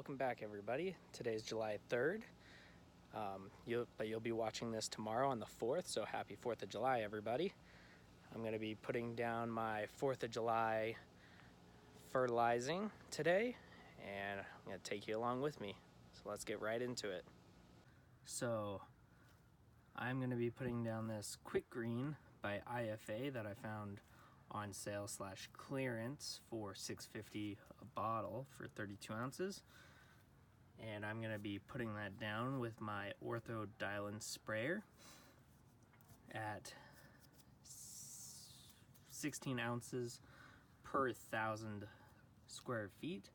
Welcome back, everybody. Today's July 3rd. You'll be watching this tomorrow on the 4th, so happy 4th of July, everybody. I'm going to be putting down my 4th of July fertilizing today, and I'm going to take you along with me. So let's get right into it. So I'm going to be putting down this Quick Green by IFA that I found on sale / clearance for $6.50 a bottle for 32 ounces. And I'm going to be putting that down with my Ortho dial-in sprayer at 16 ounces per 1,000 square feet.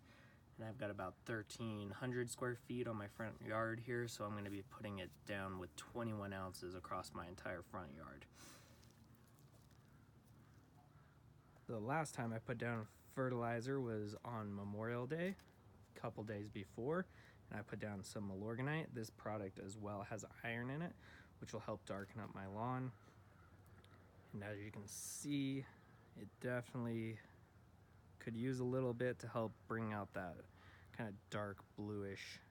And I've got about 1,300 square feet on my front yard here, so I'm going to be putting it down with 21 ounces across my entire front yard. The last time I put down fertilizer was on Memorial Day, a couple days before, and I put down some Milorganite. This product as well has iron in it, which will help darken up my lawn. And as you can see, it definitely could use a little bit to help bring out that kind of dark bluish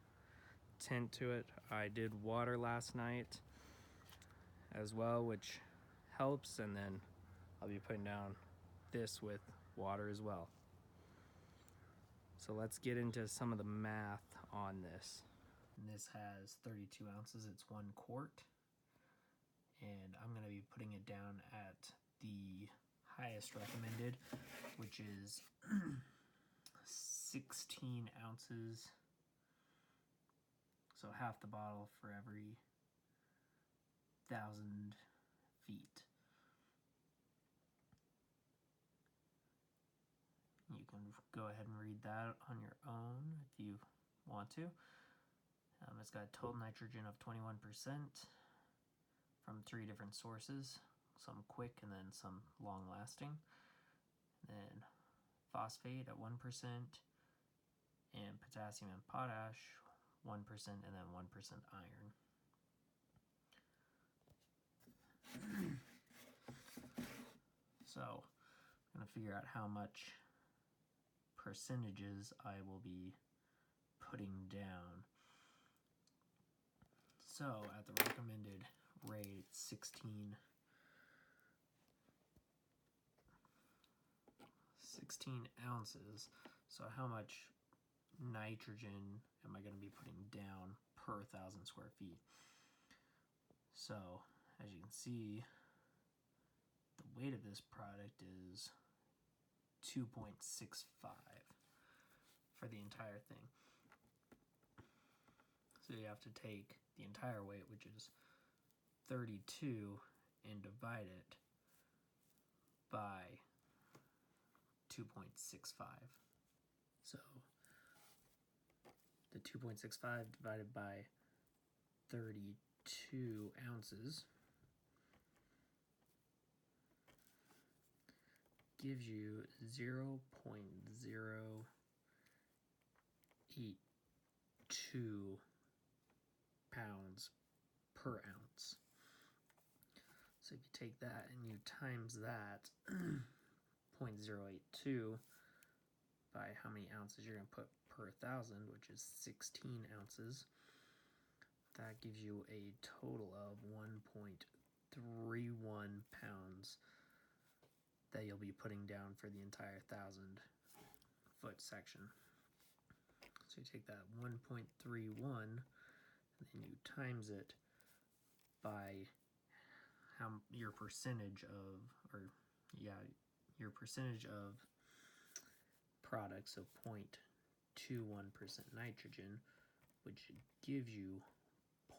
tint to it. I did water last night as well, which helps, and then I'll be putting down this with water as well. So let's get into some of the math on this. And this has 32 ounces, it's 1 quart. And I'm gonna be putting it down at the highest recommended, which is 16 ounces. So half the bottle for every 1,000 feet. You can go ahead and read that on your own if you want to. It's got a total nitrogen of 21% from 3 different sources, some quick and then some long lasting. Then phosphate at 1%, and potassium and potash 1%, and then 1% iron. So I'm going to figure out how much percentages I will be putting down. So at the recommended rate, 16 ounces. So how much nitrogen am I going to be putting down per 1,000 square feet? So as you can see, the weight of this product is 2.65 for the entire thing. So you have to take the entire weight, which is 32, and divide it by 2.65. So the 2.65 divided by 32 ounces gives you 0.082 pounds per ounce. So if you take that and you times that 0.082 by how many ounces you're going to put per 1,000, which is 16 ounces, that gives you a total of 1.31 pounds that you'll be putting down for the entire 1,000 foot section. So you take that 1.31 and then you times it by how your percentage of, your percentage of product, so 0.21% nitrogen, which gives you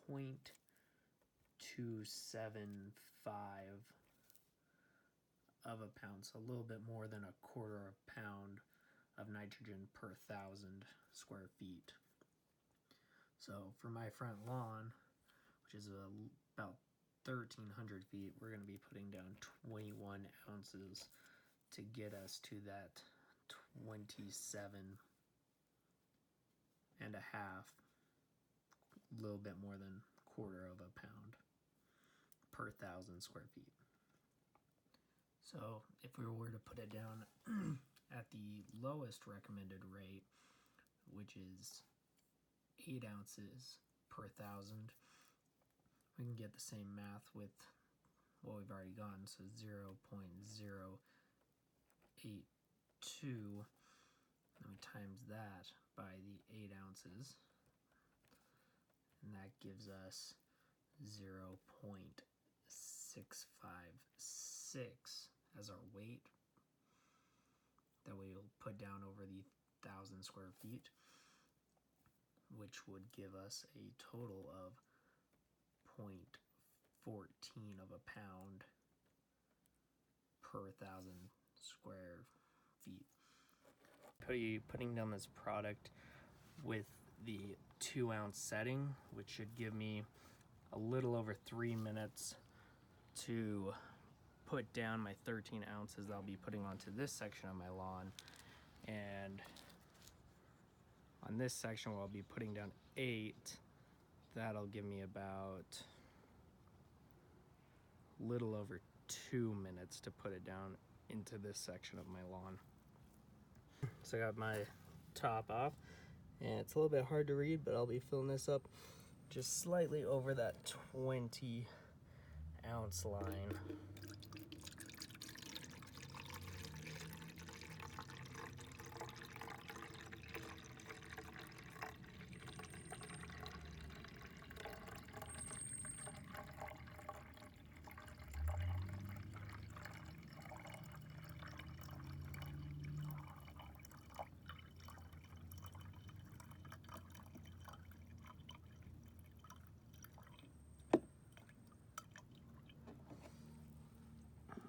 0.275 of a pound, so a little bit more than a quarter of a pound of nitrogen per 1,000 square feet. So for my front lawn, which is about 1,300 feet, we're going to be putting down 21 ounces to get us to that 27 and a half, a little bit more than a quarter of a pound per 1,000 square feet. So if we were to put it down at the lowest recommended rate, which is 8 ounces per 1,000. We can get the same math with what we've already gotten, so 0.082, and we times that by the 8 ounces, and that gives us 0.656 as our weight that we'll put down over the 1,000 square feet, which would give us a total of 0.14 of a pound per 1,000 square feet. Putting down this product with the 2 ounce setting, which should give me a little over 3 minutes to put down my 13 ounces that I'll be putting onto this section of my lawn. And on this section where I'll be putting down 8, that'll give me about a little over 2 minutes to put it down into this section of my lawn. So I got my top off, and it's a little bit hard to read, but I'll be filling this up just slightly over that 20 ounce line.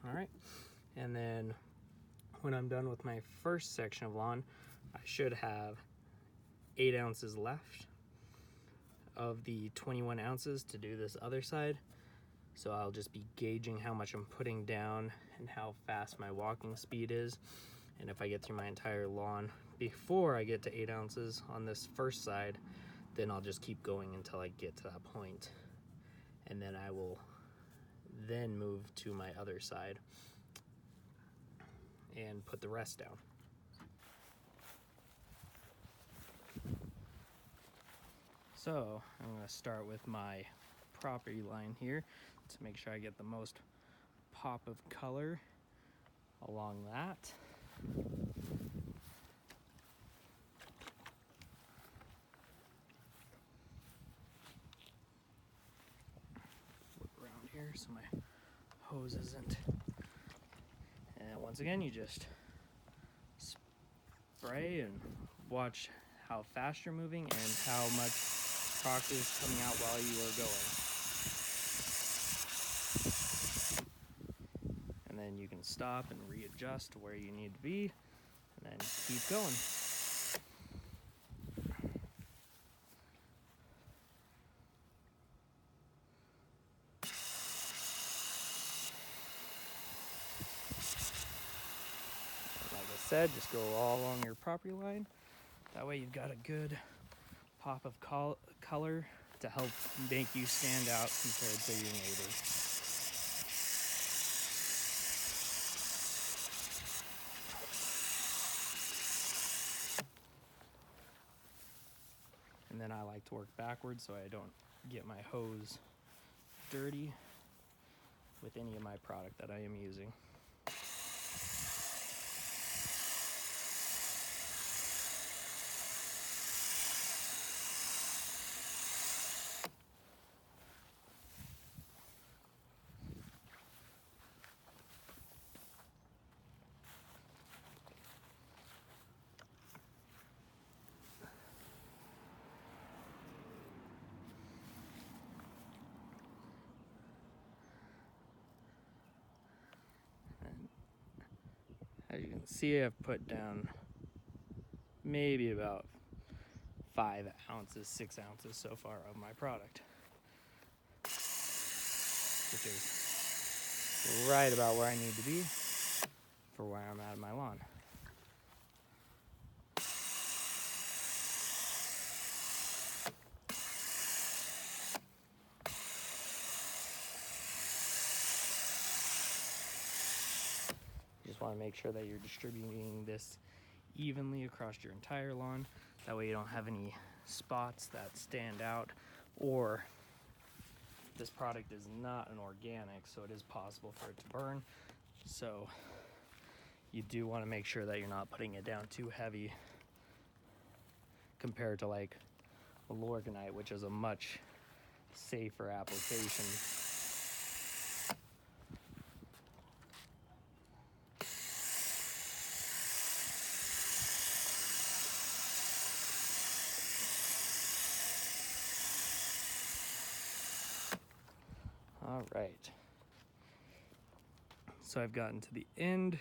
All right, and then when I'm done with my first section of lawn, I should have 8 ounces left of the 21 ounces to do this other side. So I'll just be gauging how much I'm putting down and how fast my walking speed is. And if I get through my entire lawn before I get to 8 ounces on this first side, then I'll just keep going until I get to that point. And then I will then move to my other side and put the rest down. So I'm going to start with my property line here to make sure I get the most pop of color along that. Flip around here so my hose isn't. And once again, you just spray and watch how fast you're moving and how much product is coming out while you are going. And then you can stop and readjust to where you need to be, and then keep going. Like I said, just go all along your property line. That way you've got a good pop of color to help make you stand out compared to your neighbor. And then I like to work backwards so I don't get my hose dirty with any of my product that I am using. As you can see, I've put down maybe about 5 ounces, 6 ounces so far of my product, which is right about where I need to be for where I'm at in my lawn. You just want to make sure that you're distributing this evenly across your entire lawn. That way you don't have any spots that stand out, or this product is not an organic, so it is possible for it to burn. So you do want to make sure that you're not putting it down too heavy compared to like Lorganite, which is a much safer application. All right, so I've gotten to the end.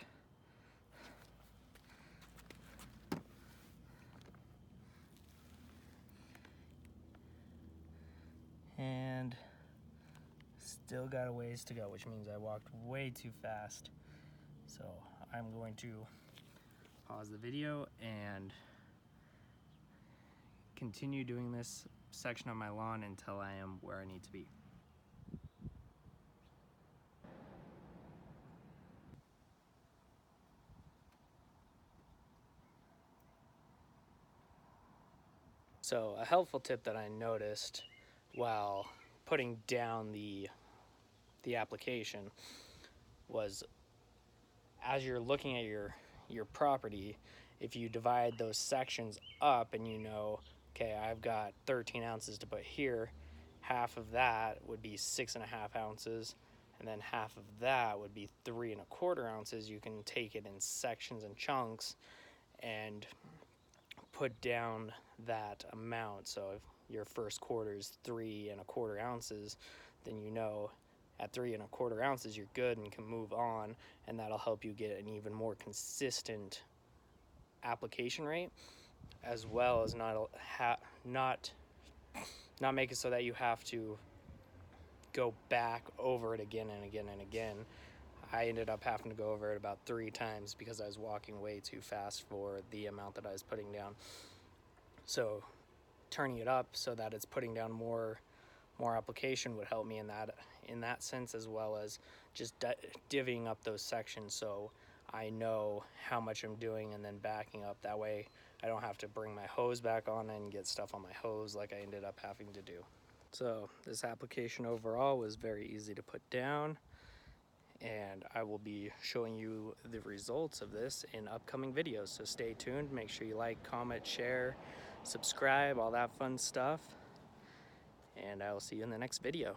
And still got a ways to go, which means I walked way too fast. So I'm going to pause the video and continue doing this section of my lawn until I am where I need to be. So a helpful tip that I noticed while putting down the application was, as you're looking at your property, if you divide those sections up and you know, okay, I've got 13 ounces to put here, half of that would be 6.5 ounces, and then half of that would be 3.25 ounces. You can take it in sections and chunks and put down that amount. So if your first quarter is 3.25 ounces, then you know at 3.25 ounces you're good and can move on, and that'll help you get an even more consistent application rate, as well as not make it so that you have to go back over it again and again and again. I ended up having to go over it about 3 times because I was walking way too fast for the amount that I was putting down. So turning it up so that it's putting down more application would help me in that sense, as well as just divvying up those sections so I know how much I'm doing and then backing up. That way I don't have to bring my hose back on and get stuff on my hose like I ended up having to do. So this application overall was very easy to put down, and I will be showing you the results of this in upcoming videos. So stay tuned, make sure you like, comment, share, subscribe, all that fun stuff, and I will see you in the next video.